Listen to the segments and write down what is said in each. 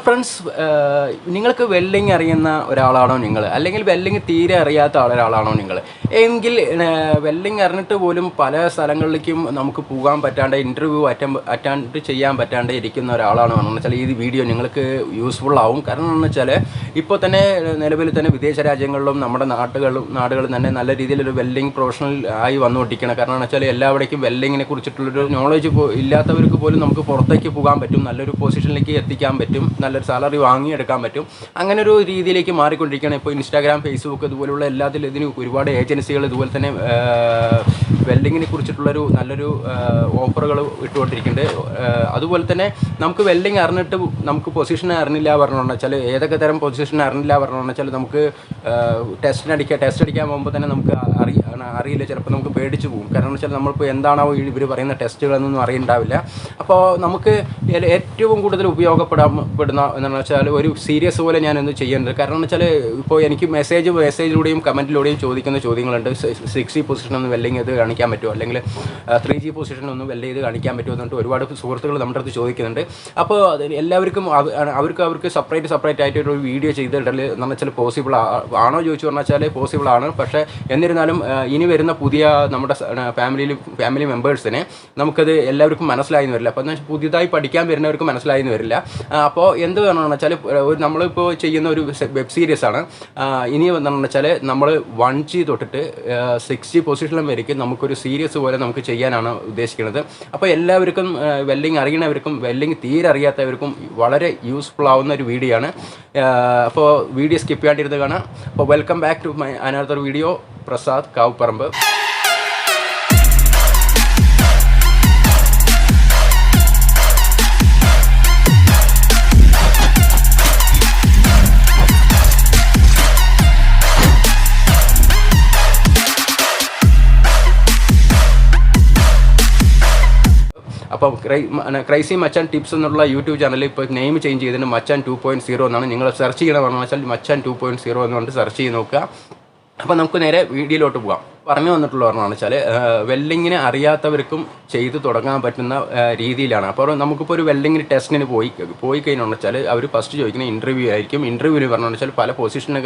Friends, നിങ്ങൾക്ക് welding അറിയുന്ന ഒരാളാണോ നിങ്ങൾ, അല്ലെങ്കിൽ വെൽഡിങ് തീരെ അറിയാത്ത ഒരാളാണോ നിങ്ങൾ? എങ്കിൽ വെൽഡിങ് അറിഞ്ഞിട്ട് പോലും പല സ്ഥലങ്ങളിലേക്കും നമുക്ക് പോകാൻ പറ്റാണ്ട്, ഇൻ്റർവ്യൂ അറ്റൻഡ് ചെയ്യാൻ പറ്റാണ്ട് ഇരിക്കുന്ന ഒരാളാണോ എന്ന് വെച്ചാൽ ഈ വീഡിയോ നിങ്ങൾക്ക് യൂസ്ഫുൾ ആവും. കാരണം എന്ന് വെച്ചാൽ ഇപ്പോൾ തന്നെ നിലവിൽ തന്നെ വിദേശ രാജ്യങ്ങളിലും നമ്മുടെ നാടുകളിൽ തന്നെ നല്ല രീതിയിലൊരു വെൽഡിങ് പ്രൊഫഷണൽ ആയി വന്നുകൊണ്ടിരിക്കണം. കാരണം എന്ന് വെച്ചാൽ എല്ലാവിടേക്കും വെൽഡിങ്ങിനെ കുറിച്ചിട്ടുള്ളൊരു നോളജ് ഇല്ലാത്തവർക്ക് പോലും നമുക്ക് പുറത്തേക്ക് പോകാൻ പറ്റും, നല്ലൊരു പൊസിഷനിലേക്ക് എത്തിക്കാൻ പറ്റും, നല്ലൊരു സാലറി വാങ്ങിയെടുക്കാൻ പറ്റും. അങ്ങനെ ഒരു രീതിയിലേക്ക് മാറിക്കൊണ്ടിരിക്കുകയാണ്. ഇപ്പോൾ ഇൻസ്റ്റാഗ്രാം, ഫേസ്ബുക്ക് ഇതുപോലുള്ള എല്ലാത്തിലും ഇതിന് ഒരുപാട് ഏജൻസികൾ ഇതുപോലെ തന്നെ വെൽഡിങ്ങിനെ കുറിച്ചിട്ടുള്ളൊരു നല്ലൊരു ഓഫറുകൾ ഇട്ടുകൊണ്ടിരിക്കുന്നുണ്ട്. അതുപോലെ തന്നെ നമുക്ക് വെൽഡിങ് അറിഞ്ഞിട്ട് നമുക്ക് പൊസിഷൻ അറിഞ്ഞില്ല പറഞ്ഞുകൊണ്ട് വെച്ചാൽ ഏതൊക്കെ തരം പൊസിഷൻ അറിഞ്ഞില്ല പറഞ്ഞുകൊണ്ട് വെച്ചാൽ നമുക്ക് ടെസ്റ്റ് അടിക്കാൻ പോകുമ്പോൾ തന്നെ നമുക്ക് അറിയില്ല, ചിലപ്പോൾ നമുക്ക് പേടിച്ച് പോകും. കാരണം എന്ന് വെച്ചാൽ നമ്മളിപ്പോൾ എന്താണോ ഇവർ പറയുന്ന ടെസ്റ്റുകളെന്നൊന്നും അറിയുണ്ടാവില്ല. അപ്പോൾ നമുക്ക് ഏറ്റവും കൂടുതൽ ഉപയോഗപ്പെടുന്ന എന്താണെന്ന് വെച്ചാൽ ഒരു സീരിയസ് പോലെ ഞാനൊന്ന് ചെയ്യേണ്ടത്. കാരണം എന്ന് വെച്ചാൽ ഇപ്പോൾ എനിക്ക് മെസ്സേജിലൂടെയും കമൻറ്റിലൂടെയും ചോദിക്കുന്ന ചോദ്യങ്ങളുണ്ട്. 6G പൊസിഷനൊന്നും വെൽഡിങ് ചെയ്ത് കാണിക്കാൻ പറ്റുമോ, അല്ലെങ്കിൽ 3G പൊസിഷനൊന്നും വെൽഡ് ചെയ്ത് കാണിക്കാൻ പറ്റുമോ എന്നിട്ട് ഒരുപാട് സുഹൃത്തുക്കൾ നമ്മുടെ അടുത്ത് ചോദിക്കുന്നുണ്ട്. അപ്പോൾ എല്ലാവർക്കും അവർക്ക് സെപ്പറേറ്റ് ആയിട്ട് ഒരു വീഡിയോ ചെയ്തിടൽ എന്ന് വെച്ചാൽ പോസിബിൾ ആണോ ചോദിച്ചു പറഞ്ഞാൽ പോസിബിൾ ആണ്. പക്ഷേ എന്നിരുന്നാലും ഇനി വരുന്ന പുതിയ നമ്മുടെ ഫാമിലി മെമ്പേഴ്സിനെ നമുക്കത് എല്ലാവർക്കും മനസ്സിലായെന്ന് വരില്ല. അപ്പോൾ എന്ന് വെച്ചാൽ പുതിയതായി പഠിക്കാൻ വരുന്നവർക്ക് മനസ്സിലായെന്ന് വരില്ല. അപ്പോൾ എന്ത് വേണമെന്ന് വെച്ചാൽ നമ്മളിപ്പോൾ ചെയ്യുന്ന ഒരു വെബ് സീരീസ് ആണ്. ഇനി എന്താണെന്ന് വെച്ചാൽ നമ്മൾ 1G തൊട്ടിട്ട് 6G പൊസിഷനിലും വരയ്ക്കും നമുക്കൊരു സീരീസ് പോലെ നമുക്ക് ചെയ്യാനാണ് ഉദ്ദേശിക്കുന്നത്. അപ്പോൾ എല്ലാവർക്കും വെൽഡിങ് അറിയണവർക്കും വെൽഡിങ് തീരെ അറിയാത്തവർക്കും വളരെ യൂസ്ഫുൾ ആവുന്ന ഒരു വീഡിയോ ആണ്. അപ്പോൾ വീഡിയോ സ്കിപ്പ് ചെയ്യാണ്ടിരുന്ന് കാണാം. അപ്പോൾ welcome back to my another video. Prasad Kavuparambu. അപ്പോൾ ക്രൈസി മച്ചാൻ ടിപ്സ് എന്നുള്ള യൂട്യൂബ് ചാനൽ ഇപ്പോൾ നെയിം ചേഞ്ച് ചെയ്തിട്ട് Machan2.0 എന്നാണ്. നിങ്ങൾ സെർച്ച് ചെയ്യണമെന്ന് വെച്ചാൽ Machan2.0 എന്നുകൊണ്ട് സെർച്ച് ചെയ്ത് നോക്കുക. അപ്പോൾ നമുക്ക് നേരെ വീഡിയോയിലോട്ട് പോകാം. പറഞ്ഞു വന്നിട്ടുള്ള പറഞ്ഞാണെന്ന് വെച്ചാൽ വെൽഡിങ്ങിനെ അറിയാത്തവർക്കും ചെയ്ത് തുടങ്ങാൻ പറ്റുന്ന രീതിയിലാണ്. അപ്പോൾ നമുക്കിപ്പോൾ ഒരു വെൽഡിങ്ങിന് ടെസ്റ്റിന് പോയി കഴിഞ്ഞാൽ വെച്ചാൽ അവർ ഫസ്റ്റ് ചോദിക്കുന്ന ഇൻ്റർവ്യൂ ആയിരിക്കും. ഇൻ്റർവ്യൂവിൽ പറഞ്ഞാൽ വെച്ചാൽ പല പൊസിഷനെ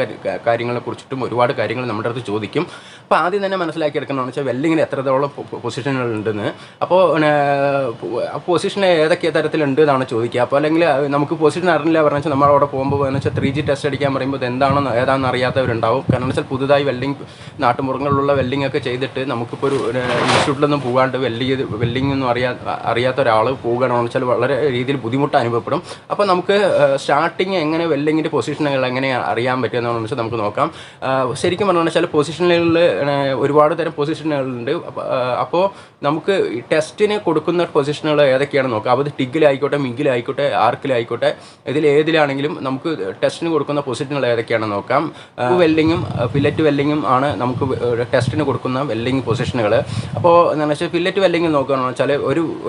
കാര്യങ്ങളെ കുറിച്ചിട്ടും ഒരുപാട് കാര്യങ്ങൾ നമ്മുടെ അടുത്ത് ചോദിക്കും. അപ്പോൾ ആദ്യം തന്നെ മനസ്സിലാക്കിയെടുക്കുന്നതെന്ന് വെച്ചാൽ വെൽഡിങ്ങിന് എത്രത്തോളം പൊസിഷനുകളുണ്ടെന്ന്. അപ്പോൾ പൊസിഷൻ ഏതൊക്കെ തരത്തിലുണ്ട് എന്നാണ് ചോദിക്കുക. അപ്പോൾ അല്ലെങ്കിൽ നമുക്ക് പൊസിഷൻ അറിഞ്ഞില്ല പറഞ്ഞാൽ വെച്ചാൽ നമ്മളവിടെ പോകുമ്പോൾ എന്ന് വെച്ചാൽ 3G ടെസ്റ്റ് അടിക്കാൻ പറയുമ്പോൾ ഏതാണെന്ന് അറിയാത്തവരുണ്ടാവും. കാരണം വെച്ചാൽ പുതുതായി വെൽഡിങ് നാട്ടുമുറങ്ങളിലുള്ള വെൽഡിംഗ് ഒക്കെ ചെയ്തിട്ട് നമുക്കിപ്പോൾ ഒരു ഇൻസ്റ്റിറ്റ്യൂട്ടിലൊന്നും പോകാണ്ട് വെൽഡിംഗ് ഒന്നും അറിയാത്ത ഒരാൾ പോകുകയാണെന്ന് വെച്ചാൽ വളരെ രീതിയിൽ ബുദ്ധിമുട്ട് അനുഭവപ്പെടും. അപ്പോൾ നമുക്ക് സ്റ്റാർട്ടിങ് എങ്ങനെ വെൽഡിങ്ങിൻ്റെ പൊസിഷനുകൾ എങ്ങനെ അറിയാൻ പറ്റുമെന്ന് വെച്ചാൽ നമുക്ക് നോക്കാം. ശരിക്കും പറഞ്ഞു വെച്ചാൽ പൊസിഷനുകളിൽ ഒരുപാട് തരം പൊസിഷനുകളുണ്ട്. അപ്പോൾ നമുക്ക് ടെസ്റ്റിന് കൊടുക്കുന്ന പൊസിഷനുകൾ ഏതൊക്കെയാണ് നോക്കാം. അത് ടിഗിലായിക്കോട്ടെ, മിഗിലായിക്കോട്ടെ, ആർക്കിലായിക്കോട്ടെ, ഏതിലാണെങ്കിലും നമുക്ക് ടെസ്റ്റിന് കൊടുക്കുന്ന പൊസിഷനുകൾ ഏതൊക്കെയാണെന്ന് നോക്കാം. വെൽഡിങ്ങും ഫില്ലറ്റ് വെൽഡിങ്ങും ആണ് നമുക്ക് ടെസ്റ്റിന് കൊടുക്കുന്ന വെൽഡിങ് പൊസിഷനുകൾ. അപ്പോൾ എന്താണെന്ന് വെച്ചാൽ ഫില്ലറ്റ് വെൽഡിങ് നോക്കുകയാണെന്ന് വെച്ചാൽ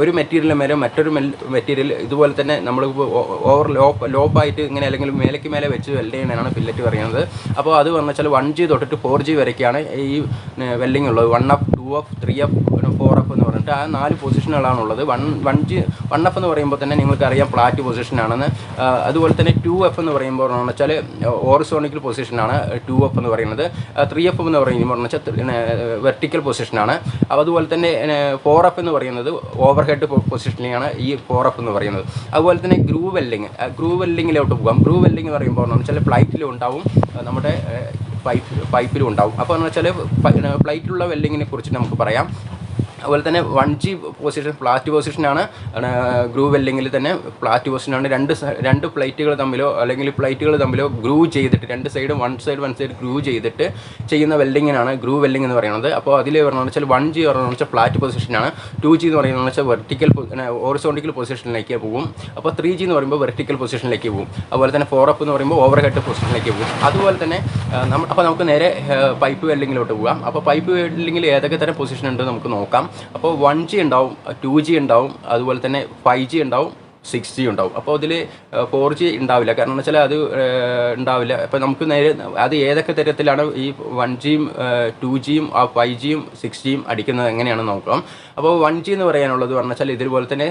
ഒരു മെറ്റീരിയലിന് മേലെ മറ്റൊരു മെറ്റീരിയൽ ഇതുപോലെ തന്നെ നമ്മൾ ലോപ്പായിട്ട് ഇങ്ങനെ അല്ലെങ്കിൽ മേലെ വെച്ച് വെൽഡ് ചെയ്യുന്നതാണ് ഫില്ലറ്റ് പറയുന്നത്. അപ്പോൾ അത് പറഞ്ഞു വെച്ചാൽ 1G തൊട്ടിട്ട് 4G വരെയൊക്കെയാണ് ഈ വെൽഡിങ് ഉള്ളത്. 1F, 2F, 3F, 4F എന്ന് പറഞ്ഞിട്ട് ആ 4 പൊസിഷനുകളാണുള്ളത്. 1F എന്ന് പറയുമ്പോൾ തന്നെ നിങ്ങൾക്കറിയാം ഫ്ലാറ്റ് പൊസിഷനാണെന്ന്. അതുപോലെ തന്നെ 2F എന്ന് പറയുമ്പോൾ എന്ന് വെച്ചാൽ ഹോറിസോണ്ടൽ പൊസിഷനാണ് 2F എന്ന് പറയുന്നത്. 3F എന്ന് പറയുമ്പോൾ വെച്ചാൽ വെർട്ടിക്കൽ പൊസിഷനാണ്. അതുപോലെ തന്നെ 4F എന്ന് പറയുന്നത് ഓവർ ഹെഡ് പൊസിഷനിലാണ് ഈ 4F എന്ന് പറയുന്നത്. അതുപോലെ തന്നെ ഗ്രൂവ് വെൽഡിങ്ങിലോട്ട് പോകാം. ഗ്രൂവ് വെൽഡിങ് എന്ന് പറയുമ്പോൾ എന്ന് വെച്ചാൽ പ്ലൈറ്റിലും ഉണ്ടാവും, നമ്മുടെ പൈപ്പിലും ഉണ്ടാവും. അപ്പോൾ എന്ന് വെച്ചാൽ പ്ലൈറ്റിലുള്ള വെൽഡിങ്ങിനെ കുറിച്ച് നമുക്ക് പറയാം. അതുപോലെ തന്നെ 1G പൊസിഷൻ ഫ്ലാറ്റ് പൊസിഷനാണ്. ഗ്രൂവ് വെൽഡിങ്ങിൽ തന്നെ ഫ്ലാറ്റ് പൊസിഷനാണ്. രണ്ട് പ്ലേറ്റുകൾ തമ്മിലോ അല്ലെങ്കിൽ പ്ലേറ്റുകൾ തമ്മിലോ ഗ്രൂവ് ചെയ്തിട്ട് രണ്ട് സൈഡും വൺ സൈഡ് ഗ്രൂവ് ചെയ്തിട്ട് ചെയ്യുന്ന വെൽഡിങ്ങിനാണ് ഗ്രൂവ് വെൽഡിംഗ് എന്ന് പറയുന്നത്. അപ്പോൾ അതിൽ പറഞ്ഞതെന്ന് വെച്ചാൽ 1G പറഞ്ഞതെന്ന് വെച്ചാൽ ഫ്ലാറ്റ് പൊസിഷനാണ്. 2G എന്ന് പറയുന്നത് വെച്ചാൽ വെർട്ടിക്കൽ ഹോറിസോണ്ടൽ പൊസിഷനിലേക്ക് പോകും. അപ്പോൾ 3G എന്ന് പറയുമ്പോൾ വെർട്ടിക്കൽ പൊസിഷനിലേക്ക് പോകും. അതുപോലെ തന്നെ 4F എന്ന് പറയുമ്പോൾ ഓവർ ഹെഡ് പൊസിഷനിലേക്ക് പോകും. അതുപോലെ തന്നെ അപ്പോൾ നമുക്ക് നേരെ പൈപ്പ് വെൽഡിങ്ങിലോട്ട് പോകാം. അപ്പോൾ പൈപ്പ് വെൽഡിങ്ങിൽ ഏതൊക്കെ തരം പൊസിഷൻ ഉണ്ട് നമുക്ക് നോക്കാം. അപ്പോൾ 1G ഉണ്ടാവും, 2G ഉണ്ടാവും, അതുപോലെ തന്നെ 5G ഉണ്ടാവും, 6G ഉണ്ടാവും. അപ്പോൾ അതിൽ 4G ഉണ്ടാവില്ല. കാരണം എന്ന് വെച്ചാൽ അത് ഉണ്ടാവില്ല. അപ്പോൾ നമുക്ക് നേരെ അത് ഏതൊക്കെ തരത്തിലാണ് ഈ 1Gയും 2Gയും 5Gയും 6Gയും അടിക്കുന്നത് എങ്ങനെയാണെന്ന് നോക്കാം. അപ്പോൾ 1G എന്ന് പറയാനുള്ളത് പറഞ്ഞു വെച്ചാൽ ഇതുപോലെ തന്നെ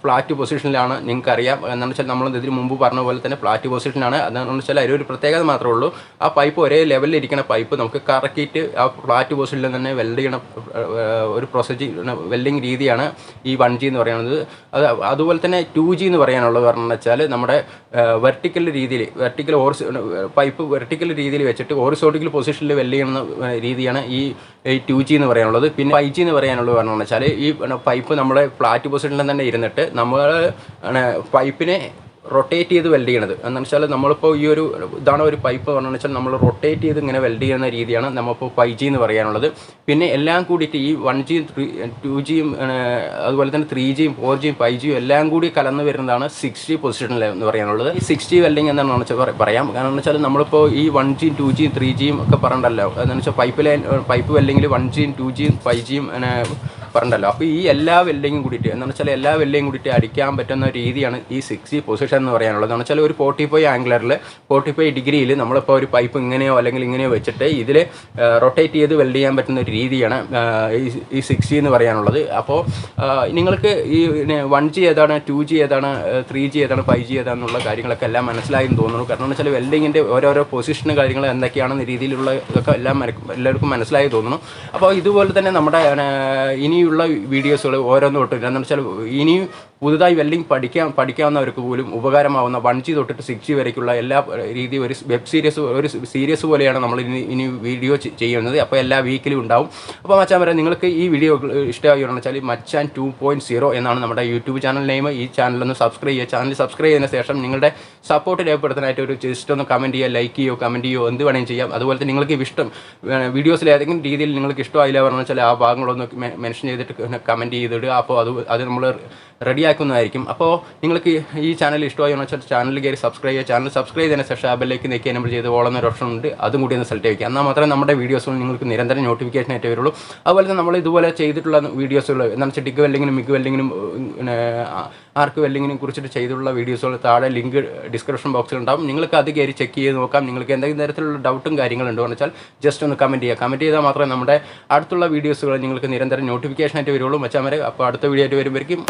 ഫ്ലാറ്റ് പൊസിഷനിലാണ്. നിങ്ങൾക്കറിയാം എന്താണെന്ന് വെച്ചാൽ നമ്മൾ ഇതിന് മുമ്പ് പറഞ്ഞ പോലെ തന്നെ ഫ്ലാറ്റ് പൊസിഷനാണ്. അതെന്ന് വെച്ചാൽ അതിലൊരു പ്രത്യേകത മാത്രമേ ഉള്ളൂ. ആ പൈപ്പ് ഒരേ ലെവലിൽ ഇരിക്കുന്ന പൈപ്പ് നമുക്ക് കറക്കിയിട്ട് ആ ഫ്ലാറ്റ് പൊസിഷനിൽ തന്നെ വെൽഡ് ചെയ്യണ ഒരു വെൽഡിങ് രീതിയാണ് ഈ 1G എന്ന് പറയുന്നത്. അതുപോലെ തന്നെ 2G എന്ന് പറയാനുള്ളത് പറഞ്ഞു വെച്ചാൽ നമ്മുടെ വെർട്ടിക്കൽ രീതിയിൽ പൈപ്പ് വെർട്ടിക്കൽ രീതിയിൽ വെച്ചിട്ട് ഹൊറിസോണ്ടൽ പൊസിഷനിൽ വെൽഡ് ചെയ്യുന്ന രീതിയാണ് ഈ 2G എന്ന് പറയാനുള്ളത്. പിന്നെ 5G എന്ന് പറയാനുള്ളത് പറഞ്ഞു വെച്ചാൽ ഈ പൈപ്പ് നമ്മുടെ ഫ്ലാറ്റ് പൊസിഷനിൽ തന്നെ ഇരുന്നിട്ട് നമ്മൾ പൈപ്പിനെ റൊട്ടേറ്റ് ചെയ്ത് വെൽഡ് ചെയ്യണത് എന്ന് വെച്ചാൽ നമ്മളിപ്പോൾ ഈ ഇതാണ് ഒരു പൈപ്പ് പറഞ്ഞു വെച്ചാൽ നമ്മൾ റൊട്ടേറ്റ് ചെയ്ത് ഇങ്ങനെ വെൽഡ് ചെയ്യുന്ന രീതിയാണ് നമ്മളിപ്പോൾ 5G എന്ന് പറയാനുള്ളത്. പിന്നെ എല്ലാം കൂടിയിട്ട് ഈ 1Gയും 2Gയും അതുപോലെ തന്നെ 3Gയും 4Gയും 5Gയും എല്ലാം കൂടി കലർന്ന് വരുന്നതാണ് 6G പൊസിഷനിൽ എന്ന് പറയാനുള്ളത്. ഈ 6G വെൽഡിങ് എന്താണെന്ന് വെച്ചാൽ പറയാം. കാരണം എന്ന് വെച്ചാൽ നമ്മളിപ്പോൾ ഈ 1Gയും 2Gയും 3Gയും ഒക്കെ പറഞ്ഞല്ലോ. എന്ന് വെച്ചാൽ പൈപ്പ് വെൽഡിങ്ങിൽ 1Gയും 2Gയും 5Gയും പറഞ്ഞല്ലോ. അപ്പോൾ ഈ എല്ലാ വെൽഡിങ്ങും കൂടിയിട്ട് എന്താണെന്ന് വെച്ചാൽ എല്ലാ വെൽഡിങ്ങും കൂടിയിട്ട് അടിക്കാൻ പറ്റുന്ന രീതിയാണ് ഈ 6G പൊസിഷൻ എന്ന് പറയാനുള്ളത്. എന്ന് വെച്ചാൽ ഒരു 45 ആംഗിളിൽ 45 ഡിഗ്രിയിൽ നമ്മളിപ്പോൾ ഒരു പൈപ്പ് ഇങ്ങനെയോ അല്ലെങ്കിൽ ഇങ്ങനെയോ വെച്ചിട്ട് ഇതിൽ റൊട്ടേറ്റ് ചെയ്ത് വെൽഡ് ചെയ്യാൻ പറ്റുന്ന ഒരു രീതിയാണ് ഈ 6G എന്ന് പറയാനുള്ളത്. അപ്പോൾ നിങ്ങൾക്ക് ഈ 1G ഏതാണ്, 2G ഏതാണ്, 3G ഏതാണ്, 5G ഏതാണെന്നുള്ള കാര്യങ്ങളൊക്കെ എല്ലാം മനസ്സിലായെന്ന് തോന്നുന്നു. കാരണം എന്ന് വെച്ചാൽ വെൽഡിങ്ങിൻ്റെ ഓരോരോ പൊസിഷന് കാര്യങ്ങൾ എന്തൊക്കെയാണെന്ന രീതിയിലുള്ള ഇതൊക്കെ എല്ലാവർക്കും മനസ്സിലായി തോന്നുന്നു. അപ്പോൾ ഇതുപോലെ തന്നെ നമ്മുടെ ഇനിയുള്ള വീഡിയോസുകൾ ഓരോന്നും തൊട്ട് എന്താണെന്ന് വെച്ചാൽ ഇനിയും പുതുതായി വെൽഡിങ് പഠിക്കാവുന്നവർക്ക് പോലും ഉപകാരമാവുന്ന 1G തൊട്ടിട്ട് 6G വരയ്ക്കുള്ള എല്ലാ രീതിയും ഒരു വെബ് സീരീസ് പോലെയാണ് നമ്മൾ ഇനി വീഡിയോ ചെയ്യുന്നത്. അപ്പോൾ എല്ലാ വീക്കിലും ഉണ്ടാവും. അപ്പോൾ മച്ചാൻ വരെ നിങ്ങൾക്ക് ഈ വീഡിയോ ഇഷ്ടമാവുകയാണെന്ന് വെച്ചാൽ Machan2.0 എന്നാണ് നമ്മുടെ യൂട്യൂബ് ചാനൽ നെയിം. ഈ ചാനലൊന്ന് സബ്സ്ക്രൈബ് ചെയ്യുക. ചാനൽ സബ്സ്ക്രൈബ് ചെയ്തതിന് ശേഷം നിങ്ങളുടെ സപ്പോർട്ട് രേഖപ്പെടുത്താനായിട്ട് ഒരു ജസ്റ്റ് ഒന്ന് കമൻറ്റ് ചെയ്യുക, ലൈക്ക് ചെയ്യുക, കമൻറ്റ് ചെയ്യുക, എന്ത് വേണമെങ്കിലും ചെയ്യാം. അതുപോലെ തന്നെ നിങ്ങൾക്ക് ഇഷ്ടം വീഡിയോസിൽ ഏതെങ്കിലും രീതിയിൽ നിങ്ങൾക്ക് ഇഷ്ടമായില്ല പറഞ്ഞു വെച്ചാൽ ആ ഭാഗങ്ങളൊന്ന് മെൻഷൻ ചെയ്തിട്ട് കമൻറ്റ് ചെയ്തിടുക. അപ്പോൾ അത് നമ്മൾ റെഡിയാക്കുന്നതായിരിക്കും. അപ്പോൾ നിങ്ങൾക്ക് ഈ ചാനൽ ഇഷ്ടമായി എന്ന് വെച്ചാൽ ചാനൽ കയറി സബ്സ്ക്രൈബ് ചെയ്യുക. ചാനൽ സബ്സ്ക്രൈബ് ചെയ്തതിന് ശേഷം ആ ബെല്ലേക്ക് നെക്കി എനേബിൾ ചെയ്ത് ഓളുന്നൊരു ഓപ്ഷൻ ഉണ്ട്. അതും കൂടി ഒന്ന് സെലക്ട് ചെയ്യുക. എന്നാൽ മാത്രമേ നമ്മുടെ വീഡിയോസുകൾ നിങ്ങൾക്ക് നിരന്തരം നോട്ടിഫിക്കേഷൻ ആയിട്ട് വരുള്ളൂ. അതുപോലെ തന്നെ നമ്മൾ ഇതുപോലെ ചെയ്തിട്ടുള്ള വീഡിയോസുകൾ എന്താണെന്ന് വെച്ചാൽ ഡിഗ് വെൽഡിങ്ങിനും മിഗ് വെൽഡിങ്ങിനും ആർക്ക് വെൽഡിങ്ങിനെ കുറിച്ചിട്ട് ചെയ്തിട്ടുള്ള വീഡിയോസുകൾ താഴെ ലിങ്ക് ഡിസ്ക്രിപ്ഷൻ ബോക്സിൽ ഉണ്ടാവും. നിങ്ങൾക്ക് അത് കയറി ചെക്ക് ചെയ്ത് നോക്കാം. നിങ്ങൾക്ക് എന്തെങ്കിലും തരത്തിലുള്ള ഡൗട്ടും കാര്യങ്ങളുണ്ടോ എന്ന് വെച്ചാൽ ജസ്റ്റ് ഒന്ന് കമൻറ്റ് ചെയ്യുക. കമൻറ്റ് ചെയ്താൽ മാത്രമേ നമ്മുടെ അടുത്തുള്ള വീഡിയോസുകൾ നിങ്ങൾക്ക് നിരന്തരം നോട്ടിഫിക്കേഷൻ ആയിട്ട് വരുള്ളൂ. മച്ചാൻ വരെ അപ്പോൾ അടുത്ത വീഡിയോ ആയിട്ട് വരുമ്പോഴേക്കും